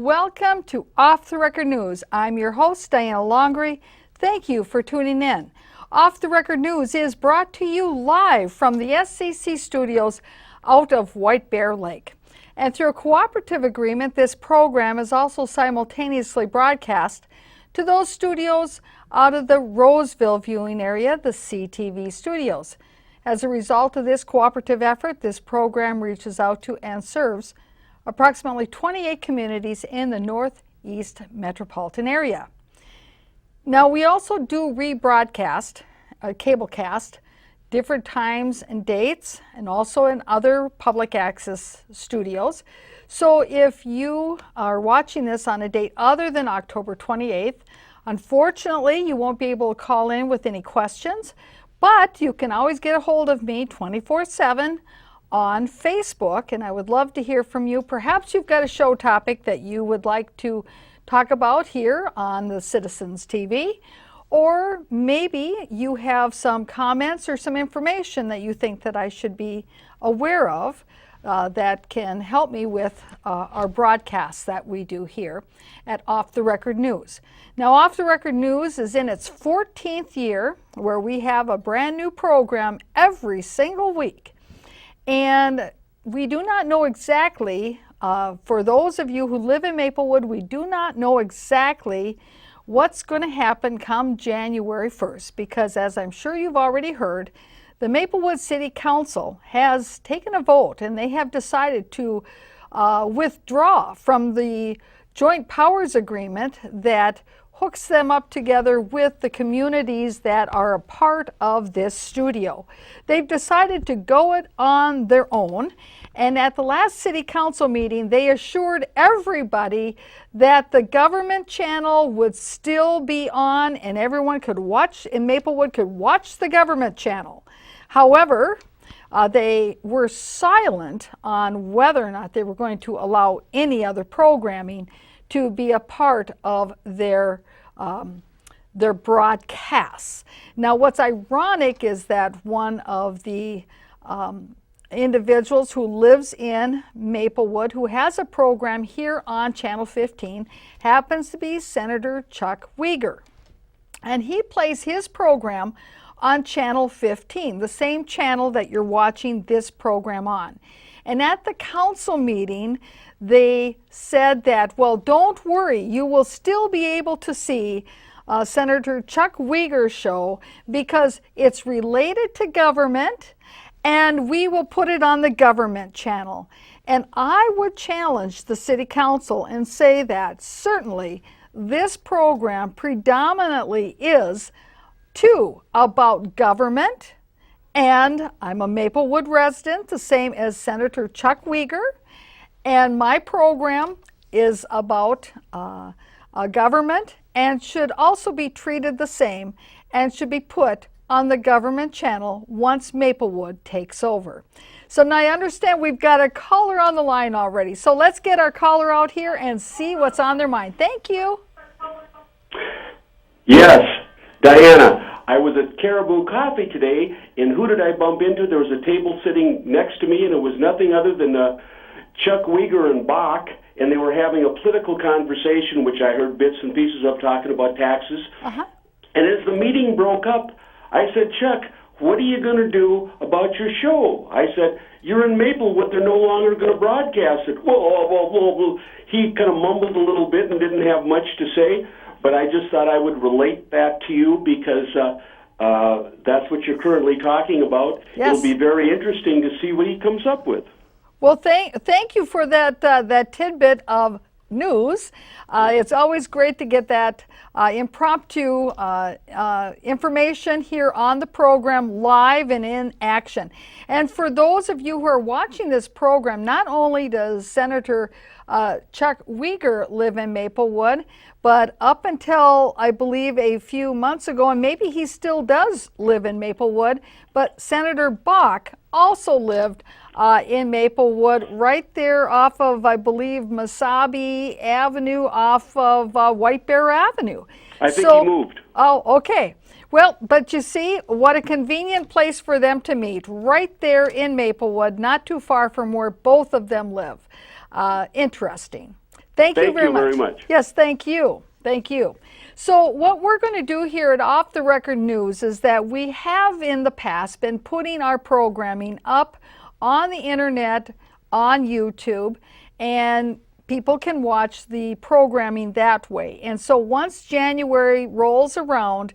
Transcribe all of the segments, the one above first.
Welcome to Off the Record News. I'm your host, Diana Longry. Thank you for tuning in. Off the Record News is brought to you live from the SCC studios out of White Bear Lake. And through a cooperative agreement, this program is also simultaneously broadcast to those studios out of the Roseville viewing area, the CTV studios. As a result of this cooperative effort, this program reaches out to and serves approximately 28 communities in the Northeast metropolitan area. Now, we also do rebroadcast, cablecast, different times and dates, and also in other public access studios. So if you are watching this on a date other than October 28th, unfortunately, you won't be able to call in with any questions, but you can always get a hold of me 24/7 on Facebook, and I would love to hear from you. Perhaps you've got a show topic that you would like to talk about here on the Citizens TV, or maybe you have some comments or some information that you think that I should be aware of that can help me with our broadcasts that we do here at Off the Record News. Now, Off the Record News is in its 14th year, where we have a brand new program every single week. And we do not know exactly, for those of you who live in Maplewood, we do not know exactly what's going to happen come January 1st, because as I'm sure you've already heard, the Maplewood City Council has taken a vote and they have decided to withdraw from the Joint Powers Agreement that hooks them up together with the communities that are a part of this studio. They've decided to go it on their own, and at the last City Council meeting, they assured everybody that the government channel would still be on and everyone could watch, in Maplewood could watch the government channel. However, they were silent on whether or not they were going to allow any other programming to be a part of their broadcasts. Now, what's ironic is that one of the individuals who lives in Maplewood, who has a program here on Channel 15, happens to be Senator Chuck Weger. And he plays his program on Channel 15, the same channel that you're watching this program on. And at the council meeting, they said that, well, don't worry, you will still be able to see Senator Chuck Weger's show because it's related to government and we will put it on the government channel. And I would challenge the City Council and say that certainly this program predominantly is about government, and I'm a Maplewood resident, the same as Senator Chuck Weger, and my program is about government and should also be treated the same and should be put on the government channel once Maplewood takes over. So now I understand we've got a caller on the line already. So let's get our caller out here and see what's on their mind. Thank you. Yes, Diana. I was at Caribou Coffee today, and who did I bump into? There was a table sitting next to me, and it was nothing other than Chuck Weger and Bach, and they were having a political conversation, which I heard bits and pieces of, talking about taxes. Uh-huh. And as the meeting broke up, I said, Chuck, what are you going to do about your show? I said, you're in Maplewood, they're no longer going to broadcast it. Well, he kind of mumbled a little bit and didn't have much to say, but I just thought I would relate that to you because that's what you're currently talking about. Yes. It'll be very interesting to see what he comes up with. Well, thank you for that tidbit of news. It's always great to get that impromptu information here on the program, live and in action. And for those of you who are watching this program, not only does Senator Chuck Weger live in Maplewood, but up until, I believe, a few months ago, and maybe he still does live in Maplewood, but Senator Bach also lived in Maplewood, right there off of, I believe, Mesabi Avenue, off of White Bear Avenue. I think he moved. Oh, okay. Well, but you see, what a convenient place for them to meet, right there in Maplewood, not too far from where both of them live. Interesting. Thank you Thank very you much. very much. Yes, thank you. Thank you. So what we're going to do here at Off the Record News is that we have in the past been putting our programming up on the internet, on YouTube, and people can watch the programming that way. And so once January rolls around,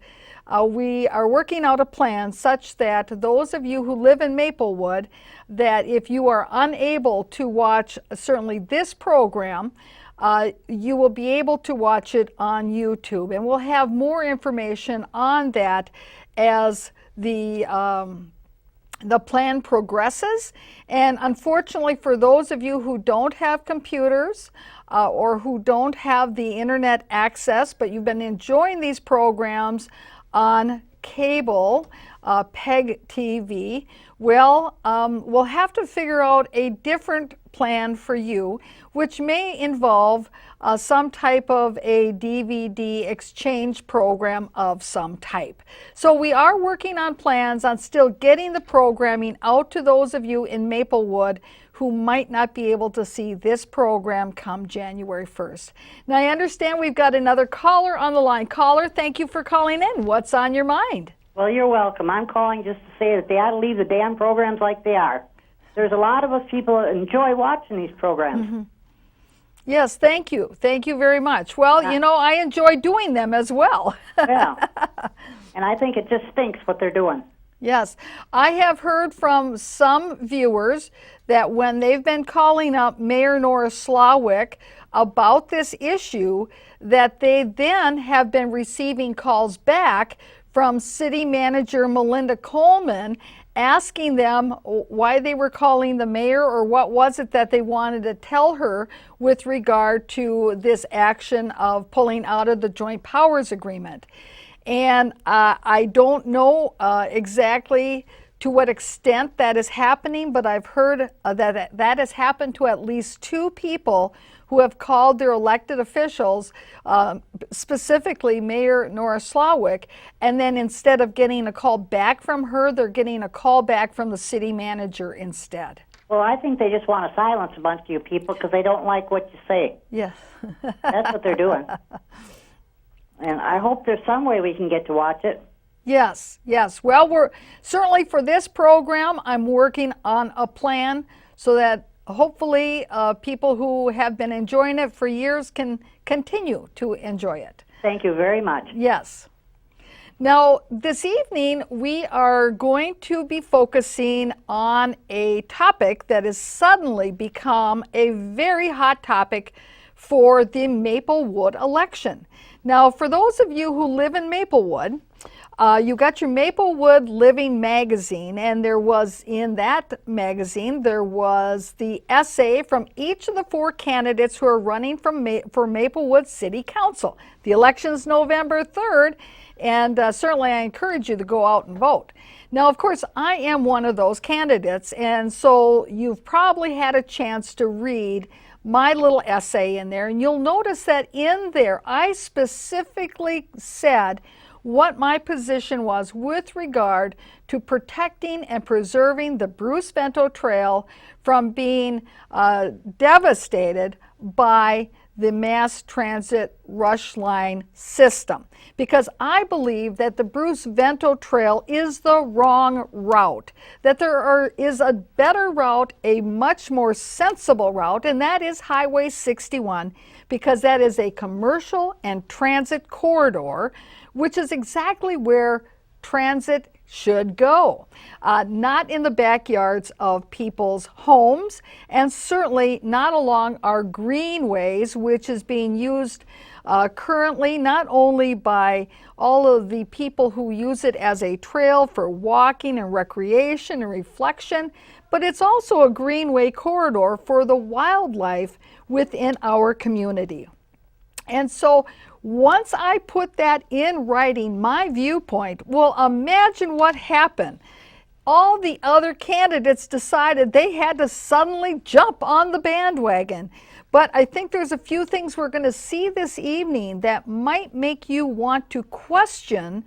we are working out a plan such that those of you who live in Maplewood, that if you are unable to watch certainly this program, you will be able to watch it on YouTube. And we'll have more information on that as the plan progresses. And unfortunately, for those of you who don't have computers or who don't have the internet access, but you've been enjoying these programs on cable, PEG TV, well, we'll have to figure out a different plan for you, which may involve some type of a DVD exchange program of some type. So we are working on plans on still getting the programming out to those of you in Maplewood who might not be able to see this program come January 1st. Now I understand we've got another caller on the line. Caller, thank you for calling in. What's on your mind? Well, you're welcome. I'm calling just to say that they ought to leave the damn programs like they are. There's a lot of us people that enjoy watching these programs. Mm-hmm. Yes, thank you. Thank you very much. Well, you know, I enjoy doing them as well. Yeah. And I think it just stinks what they're doing. Yes. I have heard from some viewers that when they've been calling up Mayor Nora Slawick about this issue, that they then have been receiving calls back from City Manager Melinda Coleman asking them why they were calling the mayor or what was it that they wanted to tell her with regard to this action of pulling out of the Joint Powers Agreement. And I don't know exactly to what extent that is happening, but I've heard that has happened to at least 2 people who have called their elected officials, specifically Mayor Nora Slawick, and then instead of getting a call back from her, they're getting a call back from the city manager instead. Well, I think they just want to silence a bunch of you people because they don't like what you say. Yes. That's what they're doing. And I hope there's some way we can get to watch it. Yes, yes. Well, we're certainly for this program, I'm working on a plan so that hopefully people who have been enjoying it for years can continue to enjoy it. Thank you very much. Yes. Now, this evening, we are going to be focusing on a topic that has suddenly become a very hot topic for the Maplewood election. Now, for those of you who live in Maplewood, you got your Maplewood Living magazine, and there was in that magazine, there was the essay from each of the 4 candidates who are running for Maplewood City Council. The election's November 3rd, and certainly I encourage you to go out and vote. Now, of course, I am one of those candidates, and so you've probably had a chance to read my little essay in there, and you'll notice that in there I specifically said what my position was with regard to protecting and preserving the Bruce Vento Trail from being devastated by the mass transit Rushline system, because I believe that the Bruce Vento Trail is the wrong route, that there is a better route, a much more sensible route, and that is Highway 61, because that is a commercial and transit corridor, which is exactly where transit should go, not in the backyards of people's homes, and certainly not along our greenways, which is being used currently not only by all of the people who use it as a trail for walking and recreation and reflection, but it's also a greenway corridor for the wildlife within our community. And so once I put that in writing, my viewpoint, well, imagine what happened. All the other candidates decided they had to suddenly jump on the bandwagon. But I think there's a few things we're going to see this evening that might make you want to question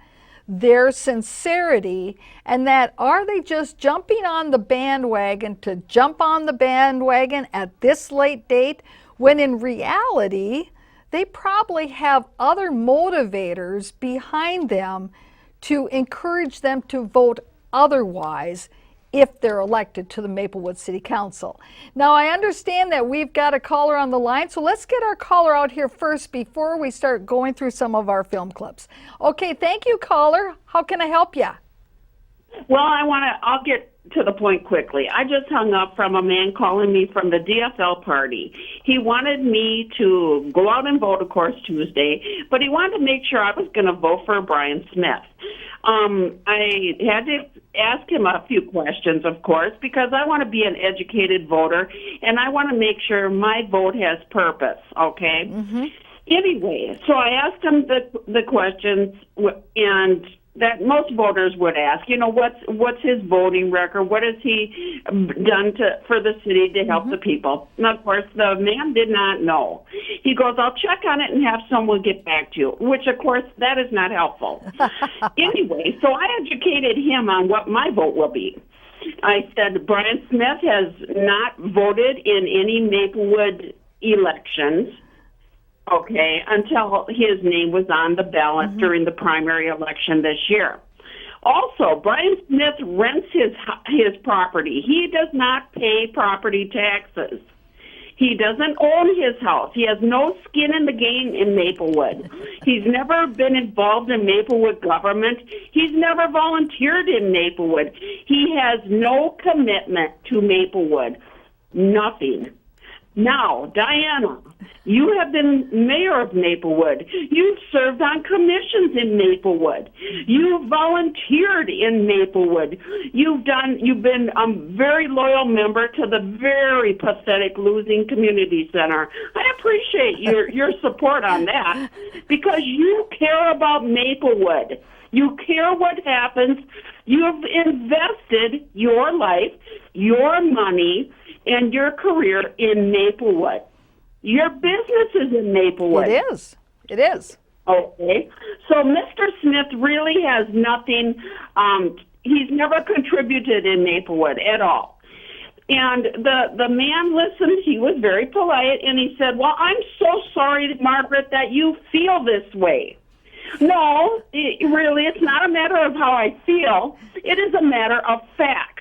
their sincerity, and that are they just jumping on the bandwagon to jump on the bandwagon at this late date, when in reality, they probably have other motivators behind them to encourage them to vote otherwise if they're elected to the Maplewood City Council. Now, I understand that we've got a caller on the line, so let's get our caller out here first before we start going through some of our film clips. Okay, thank you, caller. How can I help you? Well, I'll get to the point quickly. I just hung up from a man calling me from the DFL party. He wanted me to go out and vote, of course, Tuesday, but he wanted to make sure I was going to vote for Brian Smith. I had to ask him a few questions, of course, because I want to be an educated voter, and I want to make sure my vote has purpose, okay? Mm-hmm. Anyway, so I asked him the questions, and that most voters would ask, what's his voting record? What has he done for the city to help the people? And of course, the man did not know. He goes, I'll check on it and have someone get back to you, which of course, that is not helpful. Anyway, so I educated him on what my vote will be. I said, Brian Smith has not voted in any Maplewood elections. Okay, until his name was on the ballot during the primary election this year. Also, Brian Smith rents his property. He does not pay property taxes. He doesn't own his house. He has no skin in the game in Maplewood. He's never been involved in Maplewood government. He's never volunteered in Maplewood. He has no commitment to Maplewood. Nothing. Now, Diana, you have been mayor of Maplewood. You've served on commissions in Maplewood. You've volunteered in Maplewood. You've been a very loyal member to the very pathetic Losing Community Center. I appreciate your support on that because you care about Maplewood. You care what happens. You've invested your life, your money, and your career in Maplewood. Your business is in Maplewood. It is. It is. Okay. So Mr. Smith really has nothing, he's never contributed in Maplewood at all. And the man listened, he was very polite, and he said, well, I'm so sorry, Margaret, that you feel this way. No, really, it's not a matter of how I feel. It is a matter of fact.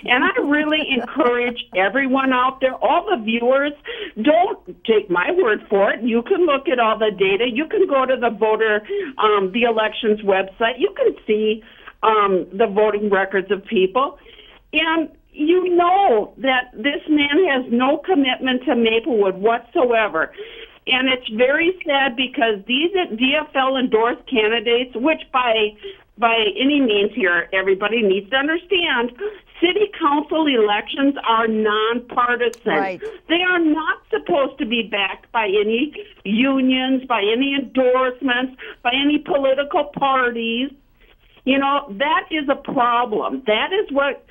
And I really encourage everyone out there, all the viewers, don't take my word for it. You can look at all the data. You can go to the elections website. You can see the voting records of people. And you know that this man has no commitment to Maplewood whatsoever. And it's very sad because these DFL-endorsed candidates, which by any means here, everybody needs to understand, city council elections are nonpartisan. Right. They are not supposed to be backed by any unions, by any endorsements, by any political parties. That is a problem. That is what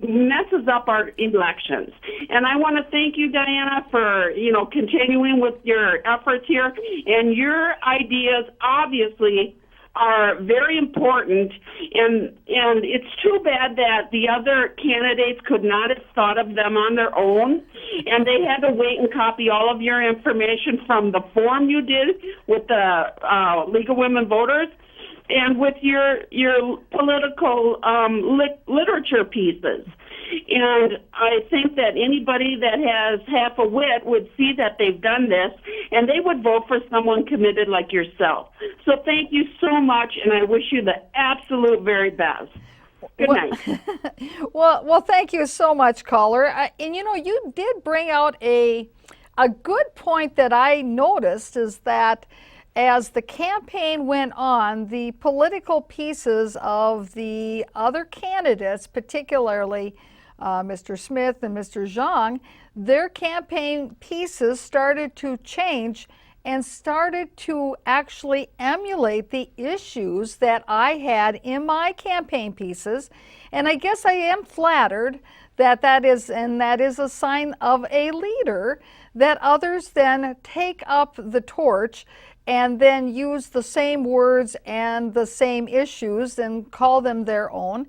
messes up our elections. And I want to thank you, Diana, for, continuing with your efforts here. And your ideas obviously are very important, and it's too bad that the other candidates could not have thought of them on their own, and they had to wait and copy all of your information from the form you did with the League of Women Voters and with your political literature pieces. And I think that anybody that has half a wit would see that they've done this, and they would vote for someone committed like yourself. So thank you so much, and I wish you the absolute very best. Good night. Well, thank you so much, caller. And you did bring out a good point that I noticed is that as the campaign went on, the political pieces of the other candidates, particularly Mr. Smith and Mr. Zhang, their campaign pieces started to change and started to actually emulate the issues that I had in my campaign pieces. And I guess I am flattered that is a sign of a leader, that others then take up the torch and then use the same words and the same issues and call them their own.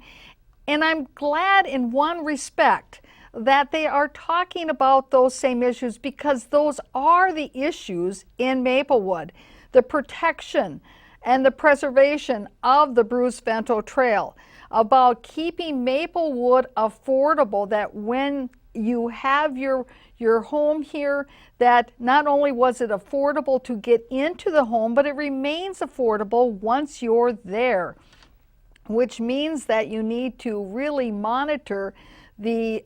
And I'm glad in one respect that they are talking about those same issues, because those are the issues in Maplewood: the protection and the preservation of the Bruce Vento Trail, about keeping Maplewood affordable, that when you have your home here, that not only was it affordable to get into the home, but it remains affordable once you're there, which means that you need to really monitor the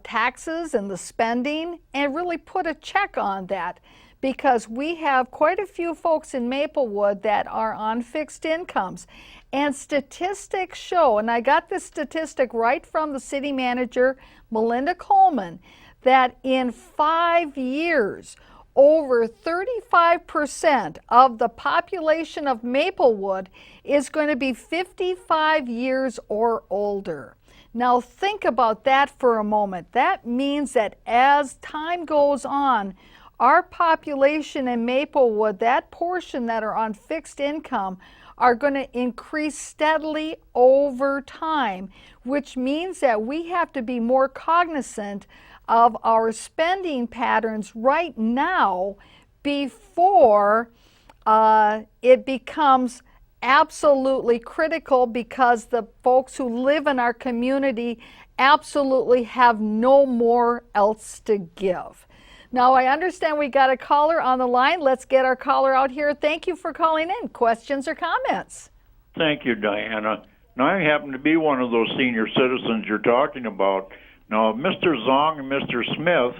taxes and the spending and really put a check on that, because we have quite a few folks in Maplewood that are on fixed incomes. And statistics show, and I got this statistic right from the city manager, Melinda Coleman, that in 5 years, over 35% of the population of Maplewood is going to be 55 years or older. Now think about that for a moment. That means that as time goes on, our population in Maplewood, that portion that are on fixed income, are going to increase steadily over time, which means that we have to be more cognizant of our spending patterns right now before it becomes absolutely critical, because the folks who live in our community absolutely have no more else to give. Now, I understand we got a caller on the line. Let's get our caller out here. Thank you for calling in. Questions or comments? Thank you, Diana. Now, I happen to be one of those senior citizens you're talking about. Now, Mr. Zong and Mr. Smith,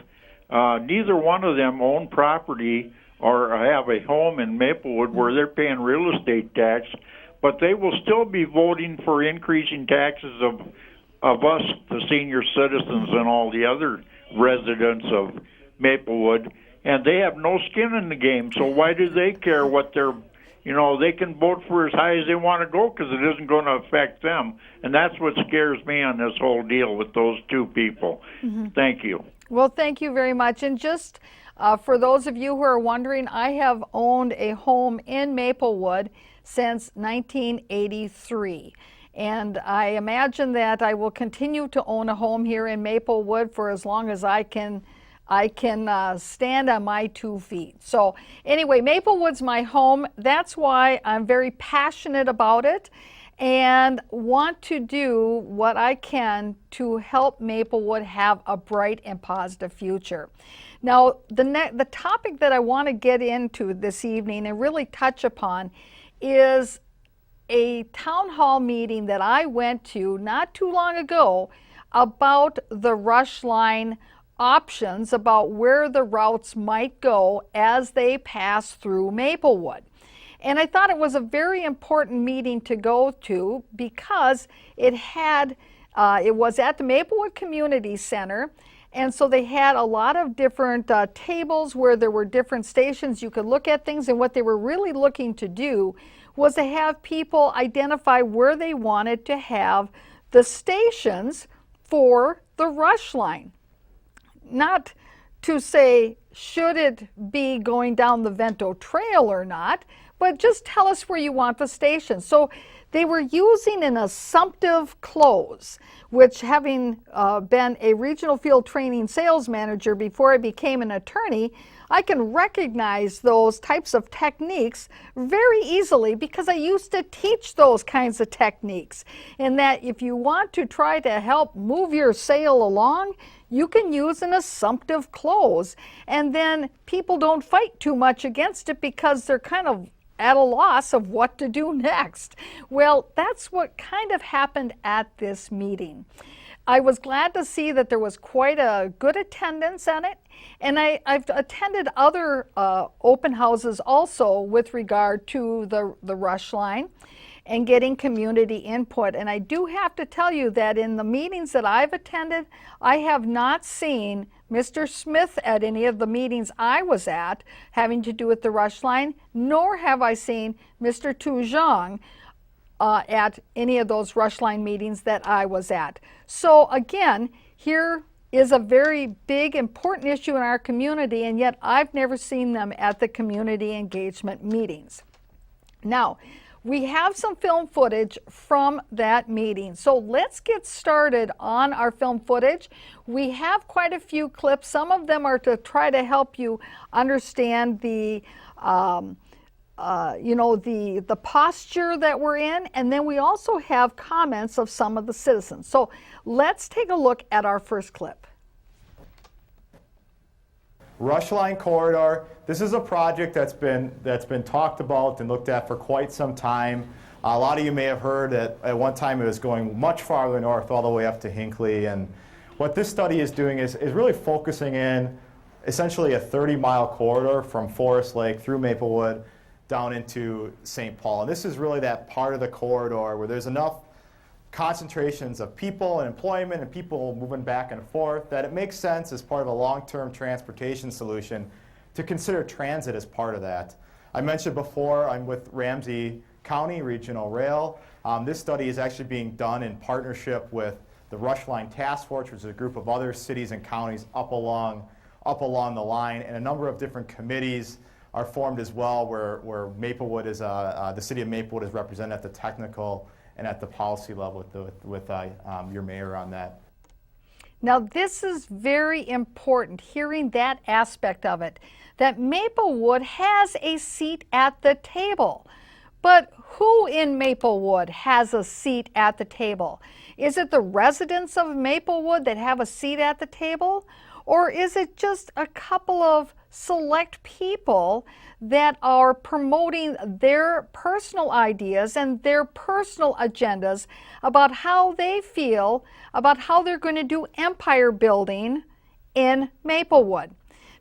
neither one of them own property or have a home in Maplewood where they're paying real estate tax, but they will still be voting for increasing taxes of us, the senior citizens, and all the other residents of Maplewood, and they have no skin in the game. So why do they care what they're, they can vote for as high as they want to go, because it isn't going to affect them. And that's what scares me on this whole deal with those two people. Mm-hmm. Thank you. Well, thank you very much. And just for those of you who are wondering, I have owned a home in Maplewood since 1983. And I imagine that I will continue to own a home here in Maplewood for as long as I can stand on my 2 feet. So anyway, Maplewood's my home. That's why I'm very passionate about it and want to do what I can to help Maplewood have a bright and positive future. Now, the topic that I want to get into this evening and really touch upon is a town hall meeting that I went to not too long ago about the Rushline options, about where the routes might go as they pass through Maplewood. And I thought it was a very important meeting to go to, because it was at the Maplewood Community Center, and so they had a lot of different tables where there were different stations you could look at things, and what they were really looking to do was to have people identify where they wanted to have the stations for the Rushline. Not to say, should it be going down the Vento Trail or not, but just tell us where you want the station. So they were using an assumptive close, which, having been a regional field training sales manager before I became an attorney, I can recognize those types of techniques very easily, because I used to teach those kinds of techniques. And that if you want to try to help move your sale along, you can use an assumptive close, and then people don't fight too much against it because they're kind of at a loss of what to do next. Well, that's what kind of happened at this meeting. I was glad to see that there was quite a good attendance at it, and I've attended other open houses also with regard to the Rushline and getting community input. And I do have to tell you that in the meetings that I've attended, I have not seen Mr. Smith at any of the meetings I was at having to do with the Rushline, nor have I seen Mr. Tujong at any of those Rushline meetings that I was at. So again, here is a very big, important issue in our community, and yet I've never seen them at the community engagement meetings. Now, we have some film footage from that meeting. So let's get started on our film footage. We have quite a few clips. Some of them are to try to help you understand the the posture that we're in, and then we also have comments of some of the citizens. So let's take a look at our first clip. Rushline corridor. This is a project that's been talked about and looked at for quite some time. A lot of you may have heard that at one time it was going much farther north, all the way up to Hinckley. And what this study is doing is really focusing in essentially a 30-mile corridor from Forest Lake through Maplewood down into St. Paul. And this is really that part of the corridor where there's enough concentrations of people and employment and people moving back and forth that it makes sense as part of a long-term transportation solution to consider transit as part of that. I mentioned before, I'm with Ramsey County Regional Rail. This study is actually being done in partnership with the Rushline Task Force, which is a group of other cities and counties up along the line, and a number of different committees are formed as well, where Maplewood is the city of Maplewood is represented at the technical and at the policy level with your mayor on that. Now this is very important, hearing that aspect of it, that Maplewood has a seat at the table. But who in Maplewood has a seat at the table? Is it the residents of Maplewood that have a seat at the table? Or is it just a couple of select people that are promoting their personal ideas and their personal agendas about how they feel about how they're going to do empire building in Maplewood?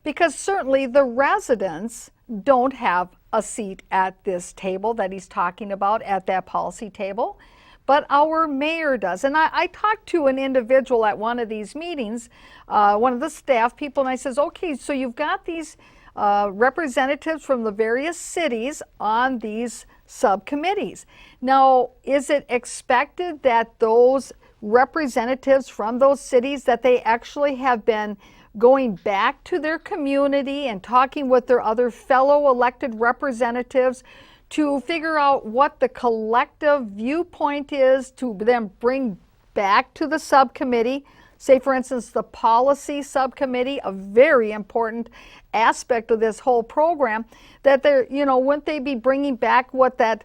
Because certainly the residents don't have a seat at this table that he's talking about, at that policy table, but our mayor does. And I talked to an individual at one of these meetings, one of the staff people, and I says, okay, so you've got these representatives from the various cities on these subcommittees. Now, is it expected that those representatives from those cities, that they actually have been going back to their community and talking with their other fellow elected representatives to figure out what the collective viewpoint is to then bring back to the subcommittee? Say, for instance, the policy subcommittee, a very important aspect of this whole program, that they're, wouldn't they be bringing back what that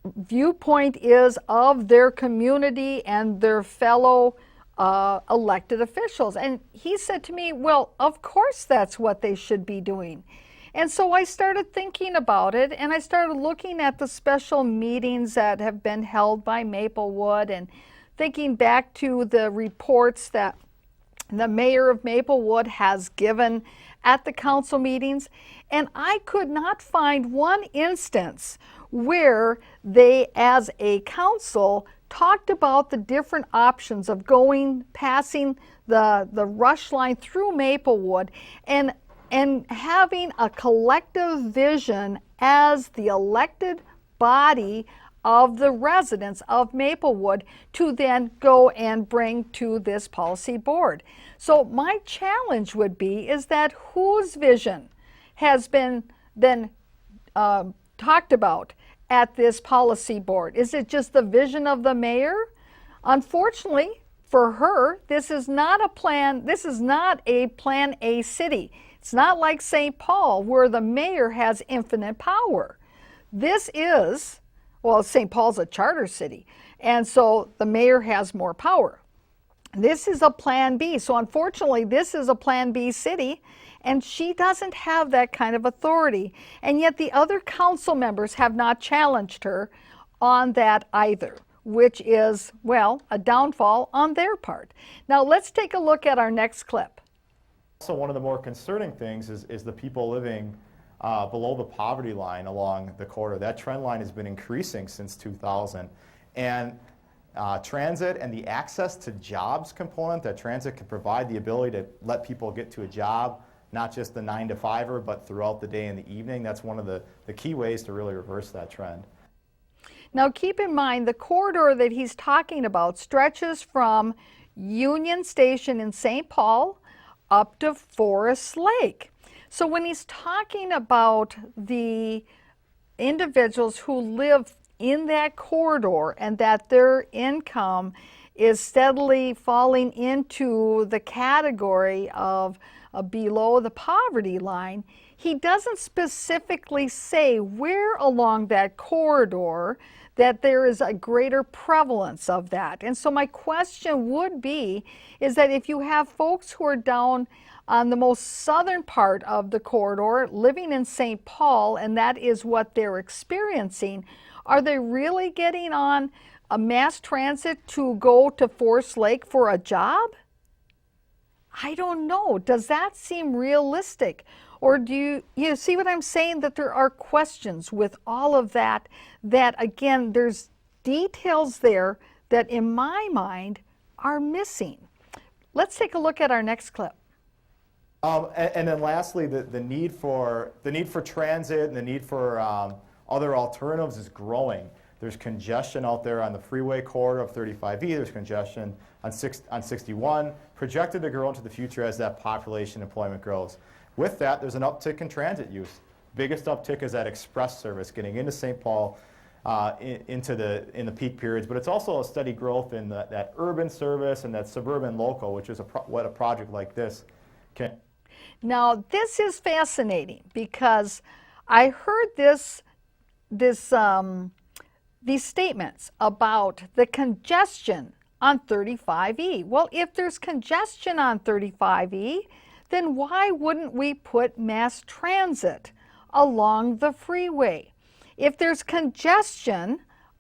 viewpoint is of their community and their fellow elected officials? And he said to me, well, of course that's what they should be doing. And so I started thinking about it, and I started looking at the special meetings that have been held by Maplewood and thinking back to the reports that the mayor of Maplewood has given at the council meetings. And I could not find one instance where they, as a council, talked about the different options of passing the rush line through Maplewood and having a collective vision as the elected body of the residents of Maplewood to then go and bring to this policy board. So my challenge would be is that whose vision has been then talked about at this policy board? Is it just the vision of the mayor? Unfortunately for her, this is not a plan A city. It's not like St. Paul, where the mayor has infinite power. This is, well, St. Paul's a charter city, and so the mayor has more power. This is a Plan B. So unfortunately, this is a Plan B city, and she doesn't have that kind of authority. And yet the other council members have not challenged her on that either, which is, well, a downfall on their part. Now let's take a look at our next clip. Also, one of the more concerning things is the people living below the poverty line along the corridor. That trend line has been increasing since 2000. And transit and the access to jobs component, that transit can provide the ability to let people get to a job, not just the 9-to-5er, but throughout the day and the evening. That's one of the key ways to really reverse that trend. Now keep in mind, the corridor that he's talking about stretches from Union Station in St. Paul up to Forest Lake. So when he's talking about the individuals who live in that corridor and that their income is steadily falling into the category of below the poverty line, he doesn't specifically say where along that corridor that there is a greater prevalence of that. And so my question would be, is that if you have folks who are down on the most southern part of the corridor, living in St. Paul, and that is what they're experiencing, are they really getting on a mass transit to go to Forest Lake for a job? I don't know. Does that seem realistic? Or do you see what I'm saying? That there are questions with all of that, that again, there's details there that in my mind are missing. Let's take a look at our next clip. And then lastly, the need for transit and the need for other alternatives is growing. There's congestion out there on the freeway corridor of 35E. There's congestion on 61, projected to grow into the future as that population employment grows. With that, there's an uptick in transit use. Biggest uptick is that express service getting into St. Paul in the peak periods, but it's also a steady growth in that urban service and that suburban local, which is what a project like this can. Now, this is fascinating because I heard these statements about the congestion on 35E. Well, if there's congestion on 35E, then why wouldn't we put mass transit along the freeway? If there's congestion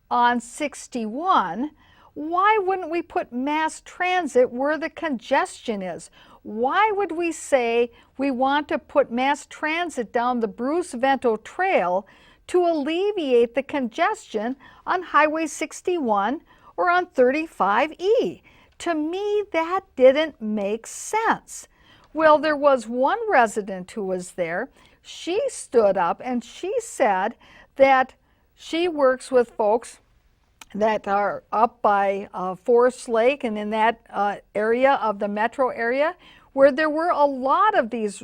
on 61, why wouldn't we put mass transit where the congestion is? Why would we say we want to put mass transit down the Bruce Vento Trail to alleviate the congestion on Highway 61 or on 35E? To me, that didn't make sense. Well, there was one resident who was there. She stood up and she said that she works with folks that are up by Forest Lake and in that area of the metro area where there were a lot of these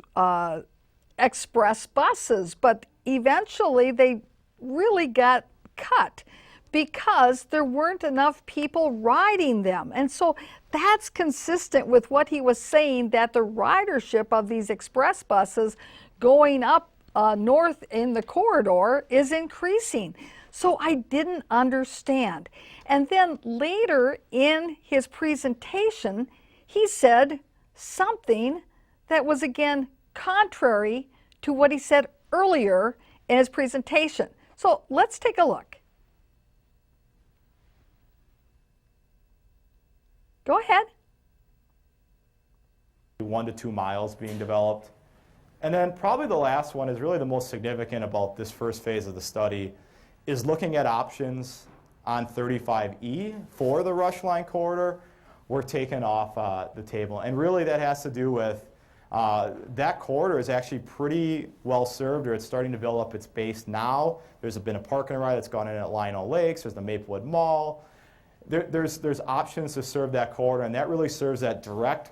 express buses, but eventually they really got cut because there weren't enough people riding them. And so that's consistent with what he was saying, that the ridership of these express buses going up north in the corridor is increasing. So I didn't understand. And then later in his presentation, he said something that was again contrary to what he said earlier in his presentation. So let's take a look. Go ahead. 1 to 2 miles being developed. And then probably the last one is really the most significant about this first phase of the study, is looking at options on 35E for the Rushline corridor were taken off the table. And really that has to do with that corridor is actually pretty well served, or it's starting to build up its base now. There's been a park and ride that's gone in at Lionel Lakes. There's the Maplewood Mall. There's options to serve that corridor, and that really serves that direct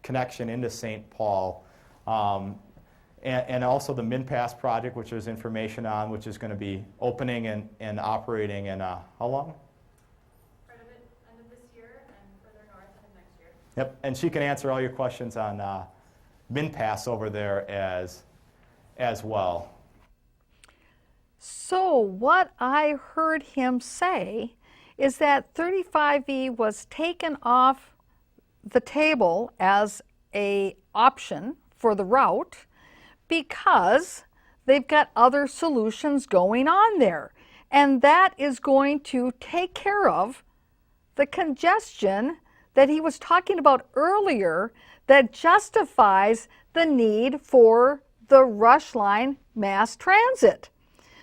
connection into St. Paul. And also the MinPass project, which there's information on, which is going to be opening and operating in how long? Part of it end of this year and further north end of next year. Yep, and she can answer all your questions on MinPass over there as well. So what I heard him say is that 35E was taken off the table as an option for the route because they've got other solutions going on there. And that is going to take care of the congestion that he was talking about earlier that justifies the need for the Rushline mass transit.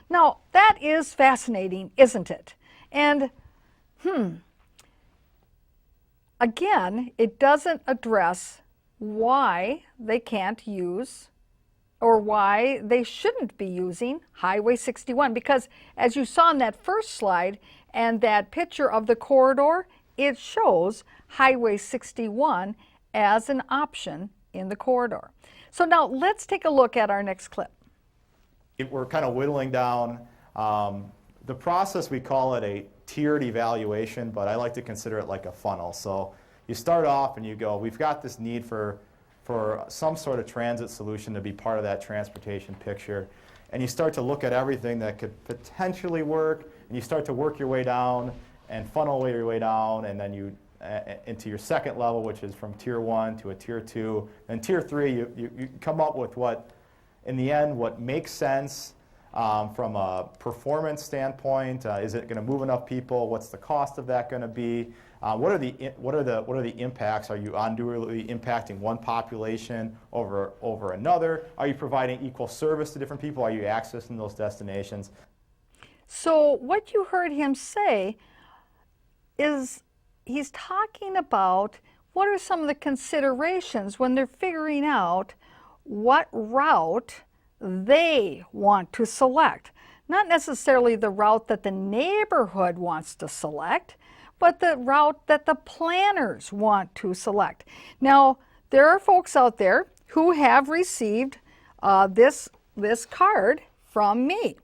Now, that is fascinating, isn't it? And again, it doesn't address why they can't use or why they shouldn't be using Highway 61, because as you saw in that first slide and that picture of the corridor, it shows Highway 61 as an option in the corridor. So now let's take a look at our next clip. We're kind of whittling down The process, we call it a tiered evaluation, but I like to consider it like a funnel. So you start off and you go, we've got this need for some sort of transit solution to be part of that transportation picture. And you start to look at everything that could potentially work, and you start to work your way down and funnel your way down, and then you into your second level, which is from tier 1 to a tier 2. And tier 3, you come up with what, in the end, what makes sense from a performance standpoint. Is it going to move enough people? What's the cost of that going to be? What are the impacts? Are you unduly impacting one population over another? Are you providing equal service to different people? Are you accessing those destinations? So what you heard him say is he's talking about what are some of the considerations when they're figuring out what route they want to select. Not necessarily the route that the neighborhood wants to select, but the route that the planners want to select. Now, there are folks out there who have received this card from me.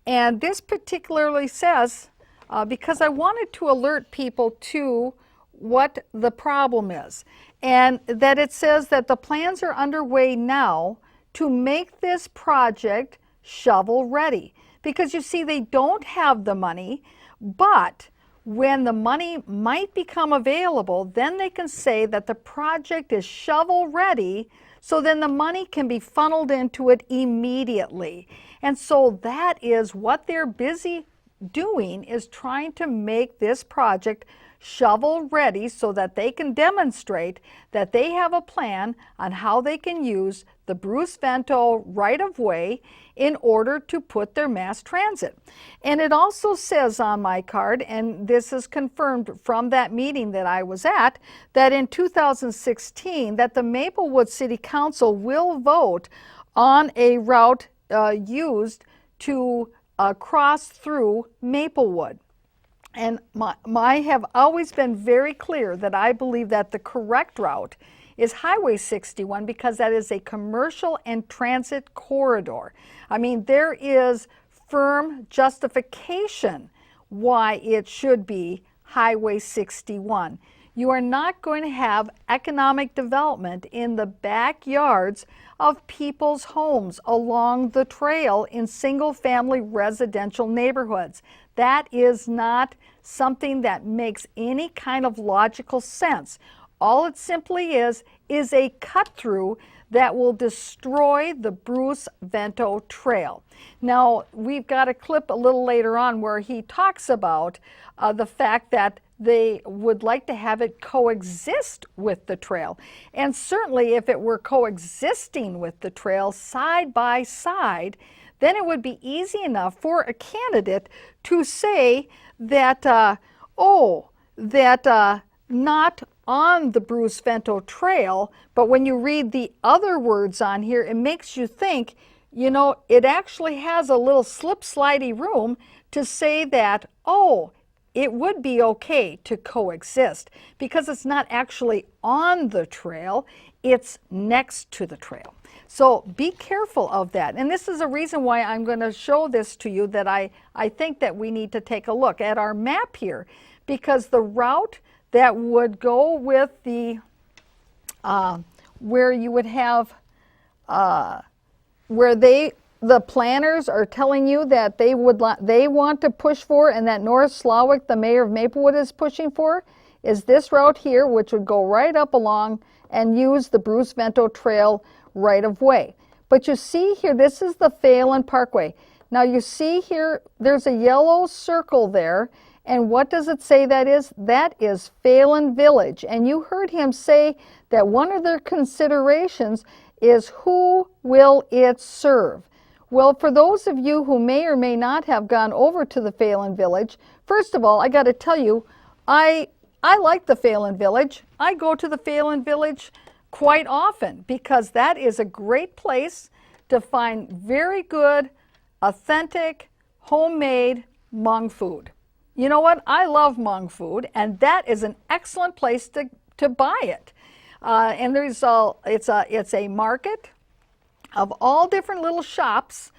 And this particularly says, because I wanted to alert people to what the problem is, and that it says that the plans are underway now to make this project shovel ready. Because you see, they don't have the money, but when the money might become available, then they can say that the project is shovel ready, so then the money can be funneled into it immediately. And so that is what they're busy doing, is trying to make this project shovel ready so that they can demonstrate that they have a plan on how they can use the Bruce Vento right-of-way in order to put their mass transit. And it also says on my card, and this is confirmed from that meeting that I was at, that in 2016 that the Maplewood City Council will vote on a route used to cross through Maplewood. And I have always been very clear that I believe that the correct route is Highway 61, because that is a commercial and transit corridor. I mean, there is firm justification why it should be Highway 61. You are not going to have economic development in the backyards of people's homes along the trail in single-family residential neighborhoods. That is not something that makes any kind of logical sense. All it simply is a cut-through that will destroy the Bruce Vento Trail. Now, we've got a clip a little later on where he talks about the fact that they would like to have it coexist with the trail. And certainly if it were coexisting with the trail side by side, then it would be easy enough for a candidate to say that, not on the Bruce Vento Trail, but when you read the other words on here, it makes you think, you know, it actually has a little slip-slidey room to say that, it would be okay to coexist, because it's not actually on the trail, it's next to the trail. So be careful of that. And this is a reason why I'm going to show this to you, that I think that we need to take a look at our map here, because the route that would go with the, where you would have, where the planners are telling you that they want to push for, and that Norris Slawick, the mayor of Maplewood, is pushing for, is this route here, which would go right up along and use the Bruce Vento Trail right of way. But you see here, this is the Phelan Parkway. Now you see here, there's a yellow circle there, and what does it say that is? That is Phelan Village. And you heard him say that one of their considerations is who will it serve? Well, for those of you who may or may not have gone over to the Phelan Village, first of all, I got to tell you, I like the Phelan Village. I go to the Phelan Village quite often, because that is a great place to find very good, authentic, homemade Hmong food. You know what? I love Hmong food, and that is an excellent place to buy it. And it's a market of all different little shops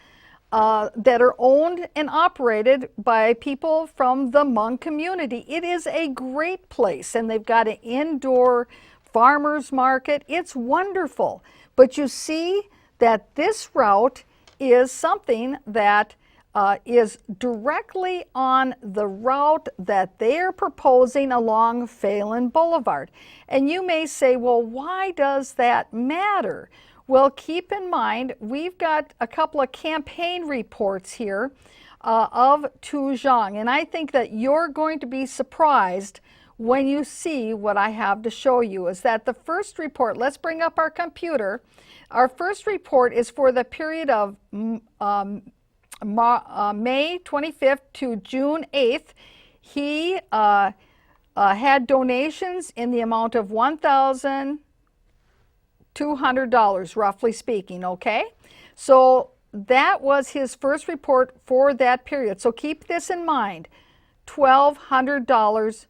that are owned and operated by people from the Hmong community. It is a great place, and they've got an indoor farmers market. It's wonderful. But you see that this route is something that is directly on the route that they're proposing along Phelan Boulevard. And you may say, well, why does that matter? Well, keep in mind, we've got a couple of campaign reports here of Tu Zhang, and I think that you're going to be surprised when you see what I have to show you. Is that the first report, let's bring up our computer. Our first report is for the period of May 25th to June 8th. He had donations in the amount of $1,200, roughly speaking, okay? So that was his first report for that period. So keep this in mind, $1,200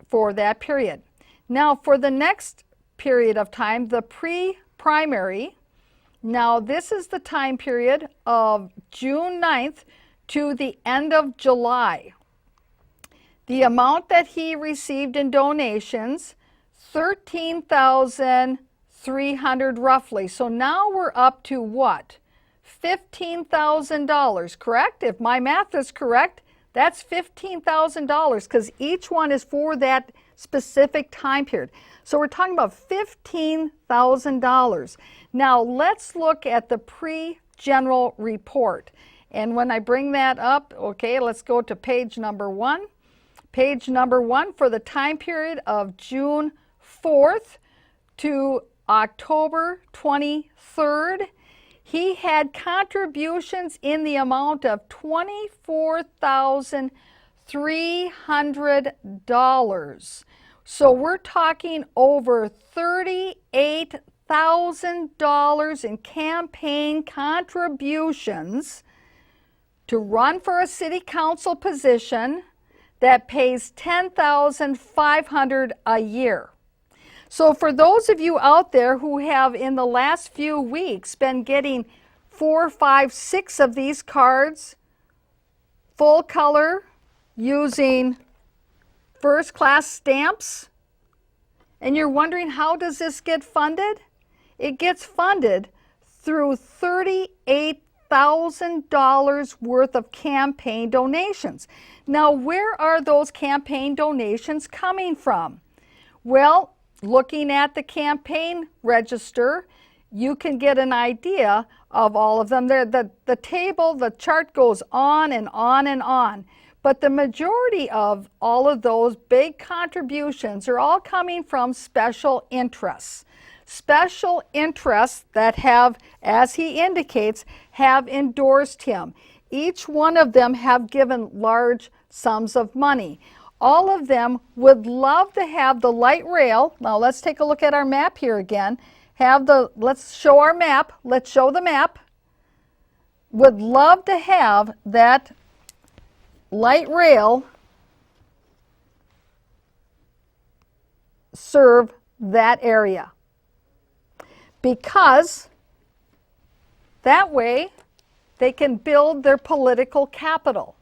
for that period. Now for the next period of time, the pre-primary, now this is the time period of June 9th to the end of July. The amount that he received in donations, $13,300 roughly. So now we're up to what? $15,000, correct? If my math is correct, that's $15,000 because each one is for that specific time period. So we're talking about $15,000. Now let's look at the pre-general report. And when I bring that up, okay, let's go to page number 1. Page number 1 for the time period of June 4th to October 23rd. He had contributions in the amount of $24,300. So we're talking over $38,000 in campaign contributions to run for a city council position that pays $10,500 a year. So for those of you out there who have in the last few weeks been getting 4, 5, 6 of these cards, full color, using first class stamps, and you're wondering how does this get funded? It gets funded through $38,000 worth of campaign donations. Now, where are those campaign donations coming from? Well, looking at the campaign register, you can get an idea of all of them. The table, the chart goes on and on and on. But the majority of all of those big contributions are all coming from special interests. Special interests that have, as he indicates, have endorsed him. Each one of them have given large sums of money. All of them would love to have the light rail. Now let's take a look at our map here again. Let's show our map. Let's show the map. Would love to have that light rail serve that area, because that way they can build their political capital.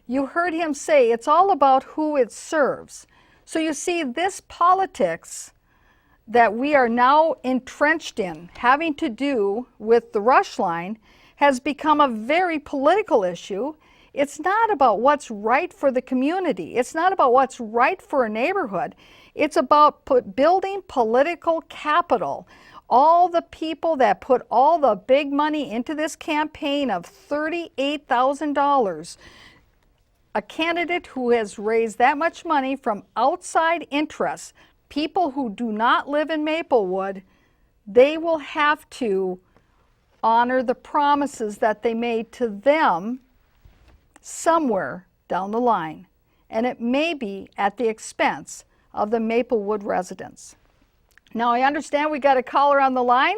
You heard him say it's all about who it serves. So you see, this politics that we are now entrenched in, having to do with the Rushline, has become a very political issue. It's not about what's right for the community. It's not about what's right for a neighborhood. It's about building political capital. All the people that put all the big money into this campaign of $38,000, a candidate who has raised that much money from outside interests, people who do not live in Maplewood, they will have to honor the promises that they made to them somewhere down the line. And it may be at the expense of the Maplewood residents. Now I understand we got a caller on the line,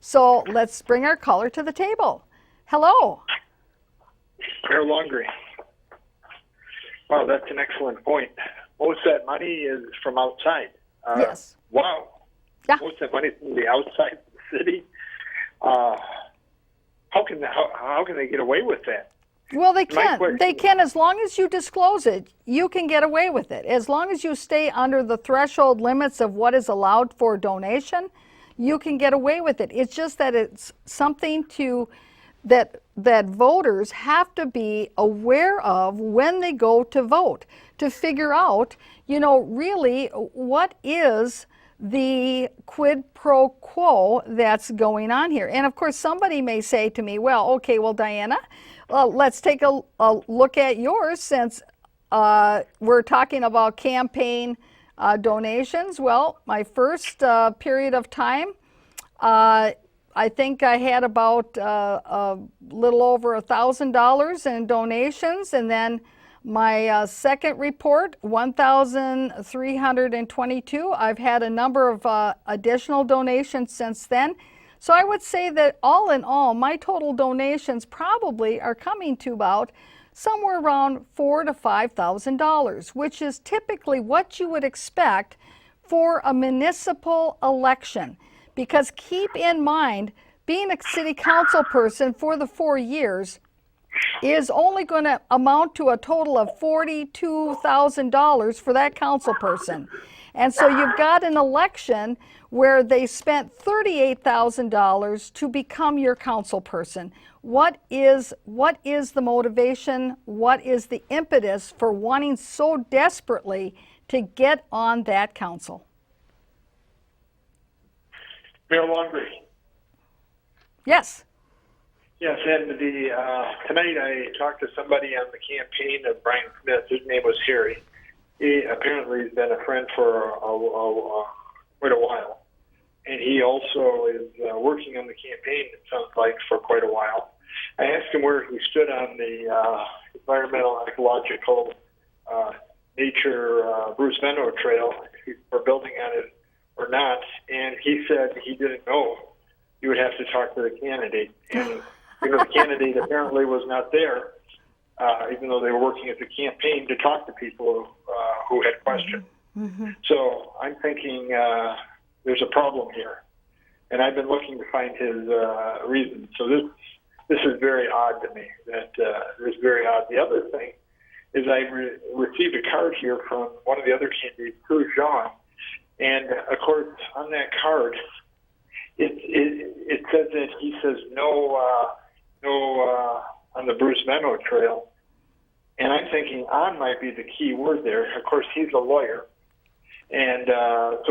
so let's bring our caller to the table. Hello. Mayor Longery. Wow, that's an excellent point. Most of that money is from outside. Yes. Wow. Yeah. Most of that money is from the outside the city. How how can they get away with that? Well, they My can. question- They can as long as you disclose it. You can get away with it. As long as you stay under the threshold limits of what is allowed for donation, you can get away with it. It's just that it's something that voters have to be aware of when they go to vote, to figure out, really what is the quid pro quo that's going on here. And of course, somebody may say to me, well, okay, well, Diana, let's take a look at yours, since we're talking about campaign donations. Well, my first period of time, I think I had about a little over $1,000 in donations, and then my second report, 1,322. I've had a number of additional donations since then. So I would say that all in all, my total donations probably are coming to about somewhere around $4,000 to $5,000, which is typically what you would expect for a municipal election. Because keep in mind, being a city council person for the 4 years is only going to amount to a total of $42,000 for that council person. And so you've got an election where they spent $38,000 to become your council person. What is the motivation? What is the impetus for wanting so desperately to get on that council? Mayor Longley. Yes. Yes, and tonight I talked to somebody on the campaign of Brian Smith. His name was Harry. He apparently has been a friend for quite a while, and he also is working on the campaign, it sounds like, for quite a while. I asked him where he stood on the environmental, ecological, nature Bruce Vento trail, if he were building on it or not, and he said he didn't know. You would have to talk to the candidate, and the candidate apparently was not there, even though they were working at the campaign to talk to people who had questions. Mm-hmm. So I'm thinking there's a problem here, and I've been looking to find his reason. So this is very odd to me. It's very odd. The other thing is I received a card here from one of the other candidates, Jean, and of course on that card it says that he says no on the Bruce Vento trail, and I'm thinking on might be the key word there. Of course, he's a lawyer, and so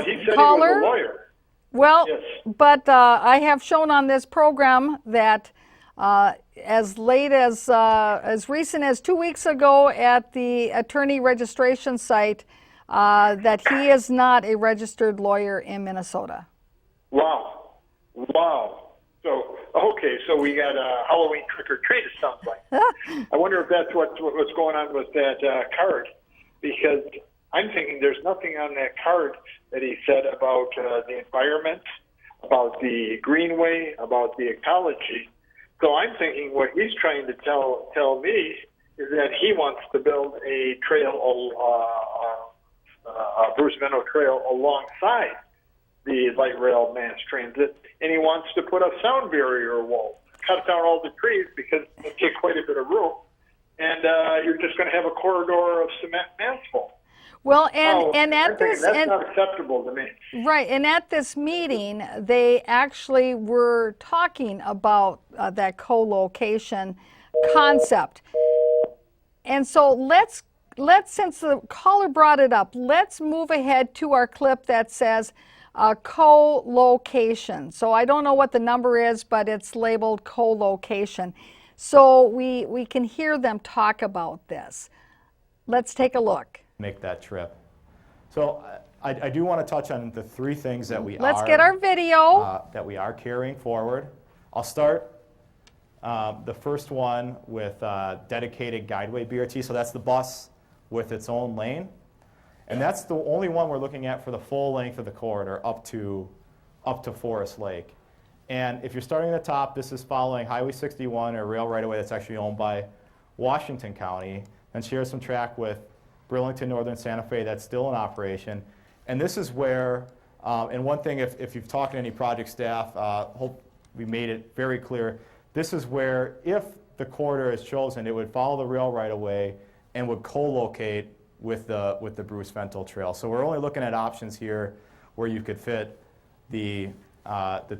he said caller, he was a lawyer. Well, yes. But I have shown on this program that as late as recent as 2 weeks ago at the attorney registration site, that he is not a registered lawyer in Minnesota. Wow. So, okay, so we got a Halloween trick-or-treat, it sounds like. I wonder if that's what's going on with that card, because I'm thinking there's nothing on that card that he said about the environment, about the greenway, about the ecology. So I'm thinking what he's trying to tell me is that he wants to build a trail, Bruce Vento trail alongside the light rail mass transit, and he wants to put a sound barrier wall, cut down all the trees because it takes quite a bit of room, and you're just going to have a corridor of cement and asphalt. Well, and at this, that's not acceptable to me. Right, and at this meeting, they actually were talking about that co-location concept, and so let's since the caller brought it up, let's move ahead to our clip that says co-location. So I don't know what the number is, but it's labeled co-location. So we can hear them talk about this. Let's take a look. Make that trip. So I do want to touch on the three things that Let's get our video. That we are carrying forward. I'll start the first one with dedicated guideway BRT. So that's the bus with its own lane. And that's the only one we're looking at for the full length of the corridor up to Forest Lake. And if you're starting at the top, this is following Highway 61, or rail right-of-way that's actually owned by Washington County, and shares some track with Burlington Northern Santa Fe that's still in operation. And this is where, and one thing, if you've talked to any project staff, we made it very clear. This is where, if the corridor is chosen, it would follow the rail right away and would co-locate with the Bruce Vento Trail. So we're only looking at options here where you could fit the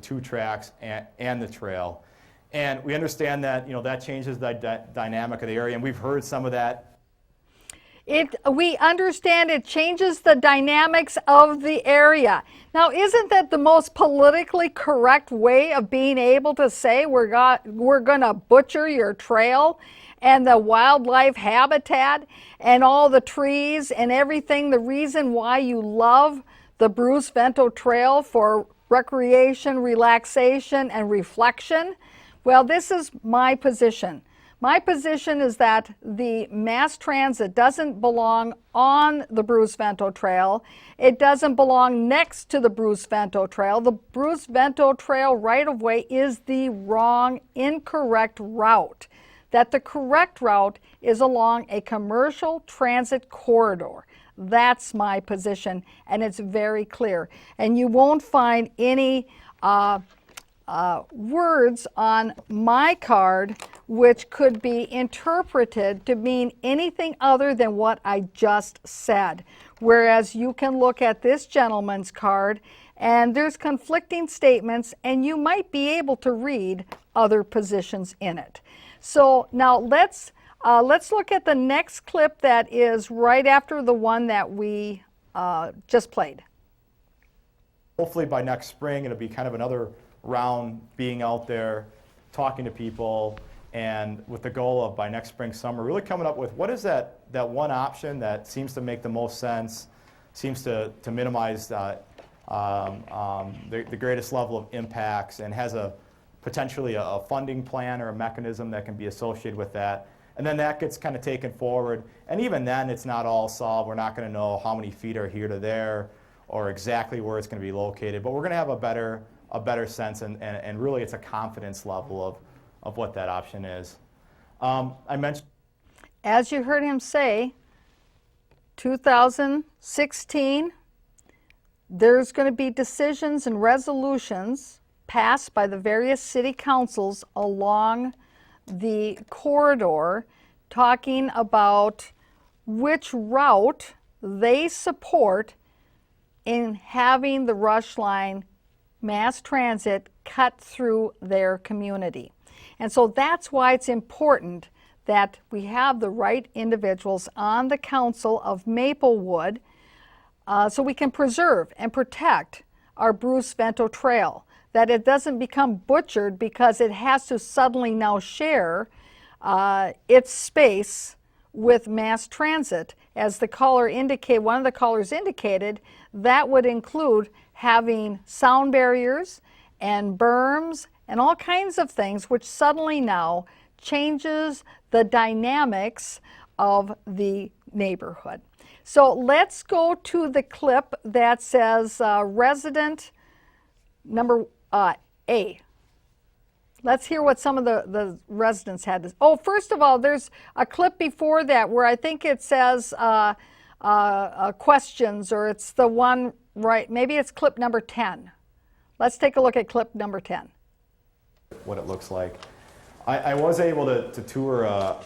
2 tracks and the trail. And we understand that, that changes the dynamic of the area, and we've heard some of that. We understand it changes the dynamics of the area. Now, isn't that the most politically correct way of being able to say we're going to butcher your trail and the wildlife habitat and all the trees and everything? The reason why you love the Bruce Vento Trail for recreation, relaxation, and reflection? Well, this is my position. My position is that the mass transit doesn't belong on the Bruce Vento Trail. It doesn't belong next to the Bruce Vento Trail. The Bruce Vento Trail right-of-way is the wrong, incorrect route. That the correct route is along a commercial transit corridor. That's my position, and it's very clear. And you won't find any words on my card which could be interpreted to mean anything other than what I just said. Whereas you can look at this gentleman's card and there's conflicting statements, and you might be able to read other positions in it. So now let's look at the next clip that is right after the one that we just played. Hopefully by next spring it'll be kind of another round being out there, talking to people, and with the goal of by next spring, summer, really coming up with what is that one option that seems to make the most sense, seems to minimize the greatest level of impacts, and has potentially a funding plan or a mechanism that can be associated with that. And then that gets kind of taken forward. And even then, it's not all solved. We're not going to know how many feet are here to there or exactly where it's going to be located. But we're going to have a better sense, and really it's a confidence level of what that option is. I mentioned, as you heard him say, 2016, there's going to be decisions and resolutions passed by the various city councils along the corridor talking about which route they support in having the Rushline mass transit cut through their community. And so that's why it's important that we have the right individuals on the council of Maplewood so we can preserve and protect our Bruce Vento Trail, that it doesn't become butchered because it has to suddenly now share its space with mass transit. As the caller indicated, one of the callers indicated, that would include having sound barriers and berms and all kinds of things, which suddenly now changes the dynamics of the neighborhood. So let's go to the clip that says resident number A. Let's hear what some of the residents had to say. Oh, first of all, there's a clip before that where I think it says questions, or it's the one right, maybe it's clip number 10. Let's take a look at clip number 10. What it looks like. I was able to tour a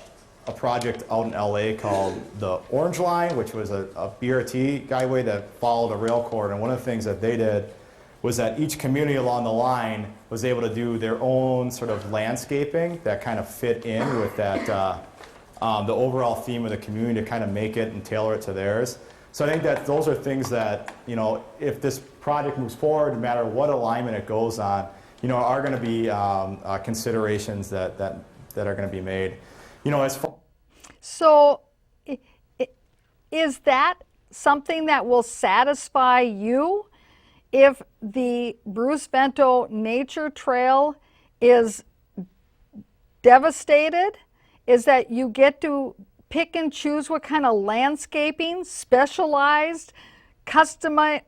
project out in LA called the Orange Line, which was a BRT guideway that followed a rail corridor. And one of the things that they did was that each community along the line was able to do their own sort of landscaping that kind of fit in with that the overall theme of the community, to kind of make it and tailor it to theirs. So I think that those are things that, if this project moves forward, no matter what alignment it goes on, are going to be considerations that are going to be made. So is that something that will satisfy you if the Bruce Vento Nature Trail is devastated? Is that you get to pick and choose what kind of landscaping, specialized, custom-made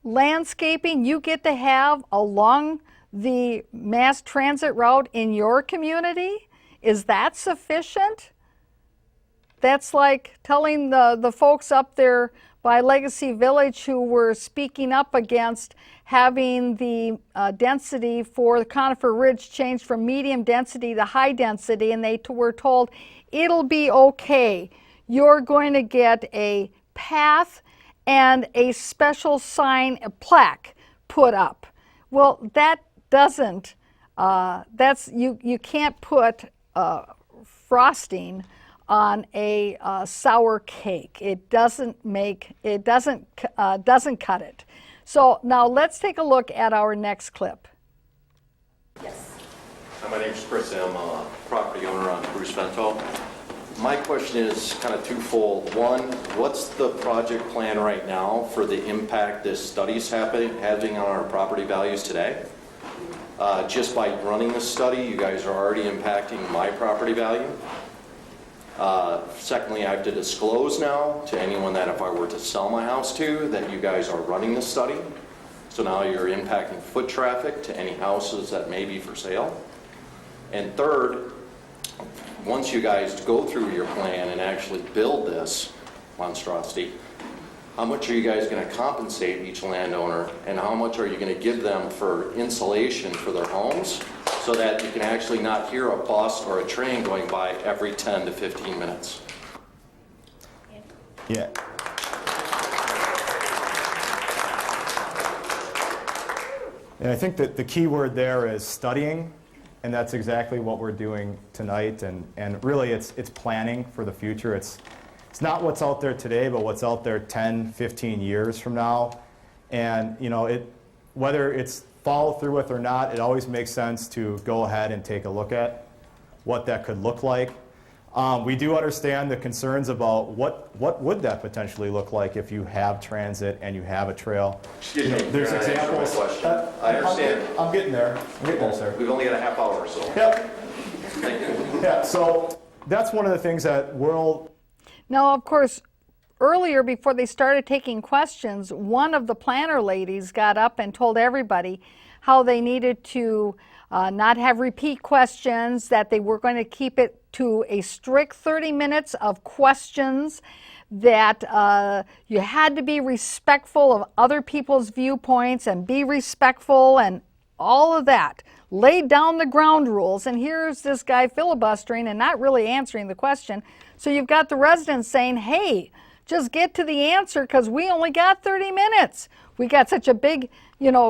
landscaping you get to have along the mass transit route in your community? Is that sufficient? That's like telling the folks up there by Legacy Village who were speaking up against having the density for the Conifer Ridge changed from medium density to high density, and they were told it'll be okay. You're going to get a path and a special sign, a plaque put up. Well, that doesn't, you can't put frosting on a sour cake. It doesn't cut it. So now let's take a look at our next clip. Yes. Hi, my name is Chris. I'm a property owner on Vento. My question is kind of twofold. One, what's the project plan right now for the impact this study's having on our property values today? Just by running this study, you guys are already impacting my property value. Secondly, I have to disclose now to anyone that if I were to sell my house to, that you guys are running this study. So now you're impacting foot traffic to any houses that may be for sale. And third, once you guys go through your plan and actually build this monstrosity, how much are you guys going to compensate each landowner, and how much are you going to give them for insulation for their homes so that you can actually not hear a bus or a train going by every 10 to 15 minutes? Yeah. And I think that the key word there is studying, and that's exactly what we're doing tonight. And really, it's planning for the future. It's not what's out there today, but what's out there 10, 15 years from now. And you know, whether it's follow through with or not, it always makes sense to go ahead and take a look at what that could look like. We do understand the concerns about what would that potentially look like if you have transit and you have a trail. Excuse me, there's can I answer my examples. question? I understand. I'm getting there. Sir. We've only got a half hour, so. Yep. Thank you. Yeah. So that's one of the things that Now, of course, earlier before they started taking questions, one of the planner ladies got up and told everybody how they needed to not have repeat questions, that they were going to keep it to a strict 30 minutes of questions, that you had to be respectful of other people's viewpoints and be respectful and all of that. Laid down the ground rules, and here's this guy filibustering and not really answering the question. So you've got the residents saying, hey, just get to the answer because we only got 30 minutes. We got such a big,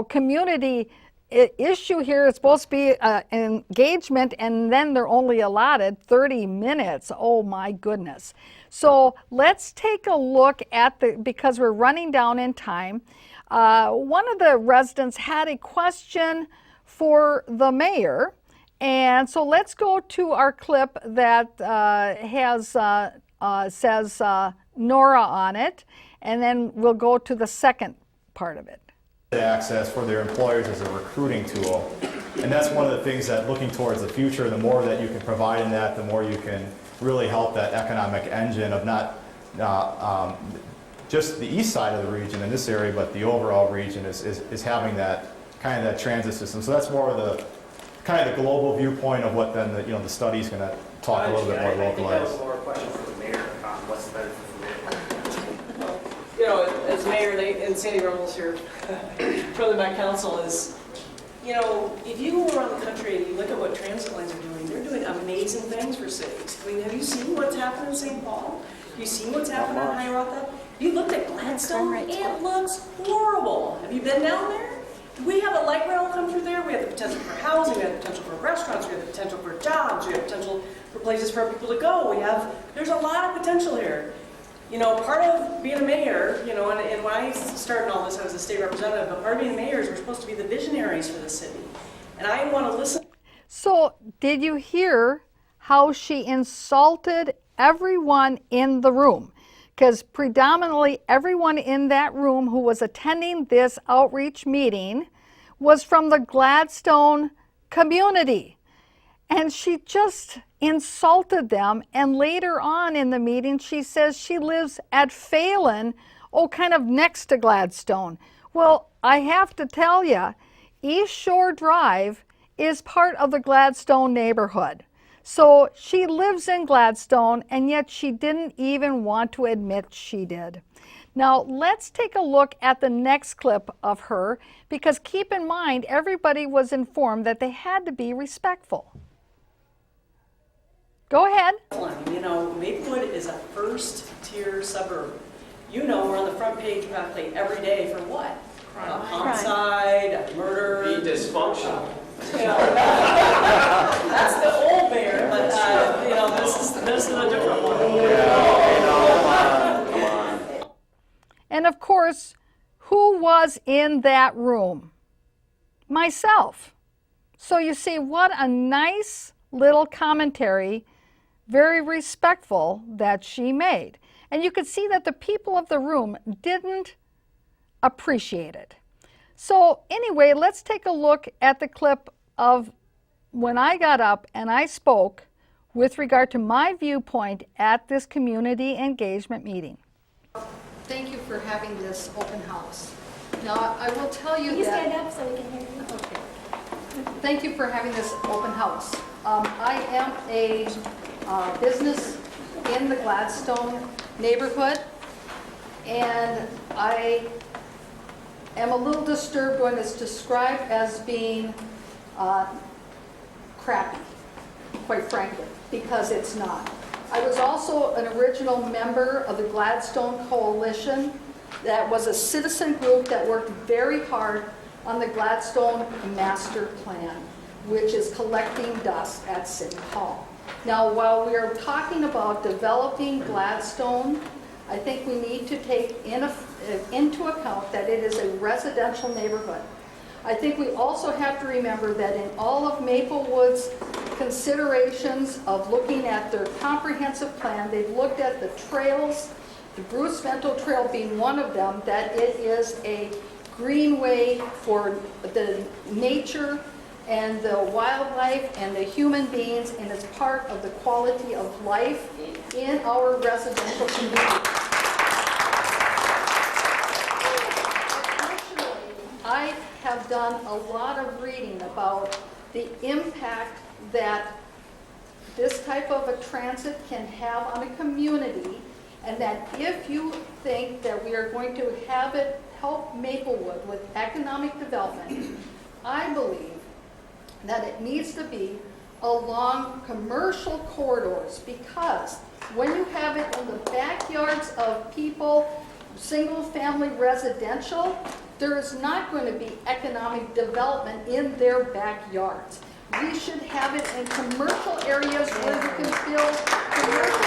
community issue here. It's supposed to be engagement, and then they're only allotted 30 minutes. Oh my goodness. So let's take a look at because we're running down in time. One of the residents had a question for the mayor, and so let's go to our clip that says Nora on it, and then we'll go to the second part of it. Access for their employers as a recruiting tool. And that's one of the things that looking towards the future, the more that you can provide in that, the more you can really help that economic engine of not just the east side of the region in this area, but the overall region is having that kind of that transit system. So that's more of the kind of the global viewpoint of what then the study's going to talk a little bit more localized. I think that was more a question for the mayor on what's the benefit for mayor. As mayor, and Sandy Rummels here, probably my counsel is, if you go around the country and you look at what transit lines are doing, they're doing amazing things for cities. I mean, have you seen what's happened in St. Paul? Have you seen what's happened in Hiawatha? You looked at Gladstone, it looks horrible. Have you been down there? We have a light rail come through there. We have the potential for housing. We have the potential for restaurants. We have the potential for jobs. We have potential for places for people to go. There's a lot of potential here. Part of being a mayor, and when I started all this, I was a state representative, but part of being a mayor is we're supposed to be the visionaries for the city. And I want to listen. So, did you hear how she insulted everyone in the room? Because predominantly everyone in that room who was attending this outreach meeting was from the Gladstone community. And she just insulted them. And later on in the meeting, she says she lives at Phelan, kind of next to Gladstone. Well, I have to tell you, East Shore Drive is part of the Gladstone neighborhood. So she lives in Gladstone, and yet she didn't even want to admit she did. Now let's take a look at the next clip of her, because keep in mind everybody was informed that they had to be respectful. Go ahead. You know, Maplewood is a first-tier suburb. You know, we're on the front page practically every day for what? A homicide, a murder. Be dysfunctional. That's the old mayor, but you know, this is a different one. Come on. And of course, who was in that room? Myself. So you see, what a nice little commentary, very respectful, that she made. And you could see that the people of the room didn't appreciate it. So anyway, let's take a look at the clip of when I got up and I spoke with regard to my viewpoint at this community engagement meeting. Thank you for having this open house. Now, I will tell you that... You stand up so we can hear you. Okay. Thank you for having this open house. I am a business in the Gladstone neighborhood, and I am a little disturbed when it's described as being crappy, quite frankly, because it's not. I was also an original member of the Gladstone Coalition. That was a citizen group that worked very hard on the Gladstone Master Plan, which is collecting dust at City Hall. Now, while we are talking about developing Gladstone, I think we need to take into account that it is a residential neighborhood. I think we also have to remember that in all of Maplewood's considerations of looking at their comprehensive plan, they've looked at the trails, the Bruce Vento Trail being one of them, that it is a greenway for the nature and the wildlife and the human beings, and it's part of the quality of life in our residential community. I have done a lot of reading about the impact that this type of a transit can have on a community, and that if you think that we are going to have it help Maplewood with economic development, I believe that it needs to be along commercial corridors, because when you have it in the backyards of people, single-family residential, there is not going to be economic development in their backyards. We should have it in commercial areas where we can build commercial.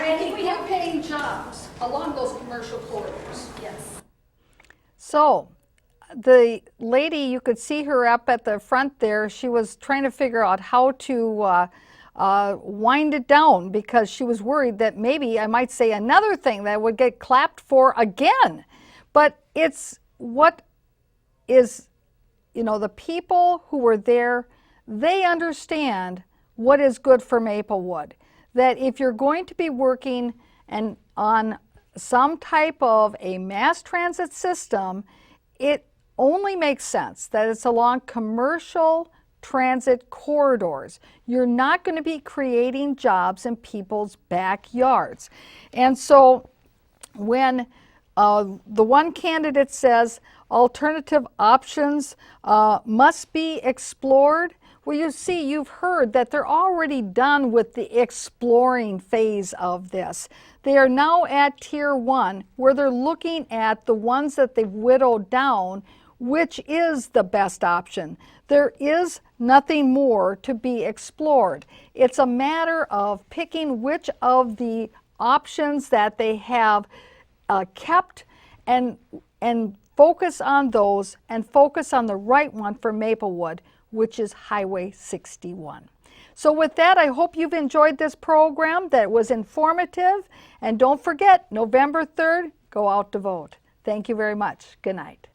And we have paying jobs along those commercial corridors. Yes. So, the lady, you could see her up at the front there, she was trying to figure out how to wind it down, because she was worried that maybe I might say another thing that would get clapped for again. But it's what is, you know, the people who were there, they understand what is good for Maplewood. That if you're going to be working and on some type of a mass transit system, it only makes sense that it's along commercial transit corridors. You're not going to be creating jobs in people's backyards. And so when the one candidate says alternative options must be explored, well, you see, you've heard that they're already done with the exploring phase of this. They are now at Tier 1, where they're looking at the ones that they've whittled down, which is the best option. There is nothing more to be explored. It's a matter of picking which of the options that they have kept and focus on those, and focus on the right one for Maplewood, which is Highway 61. So with that, I hope you've enjoyed this program that was informative. And don't forget, November 3rd, go out to vote. Thank you very much. Good night.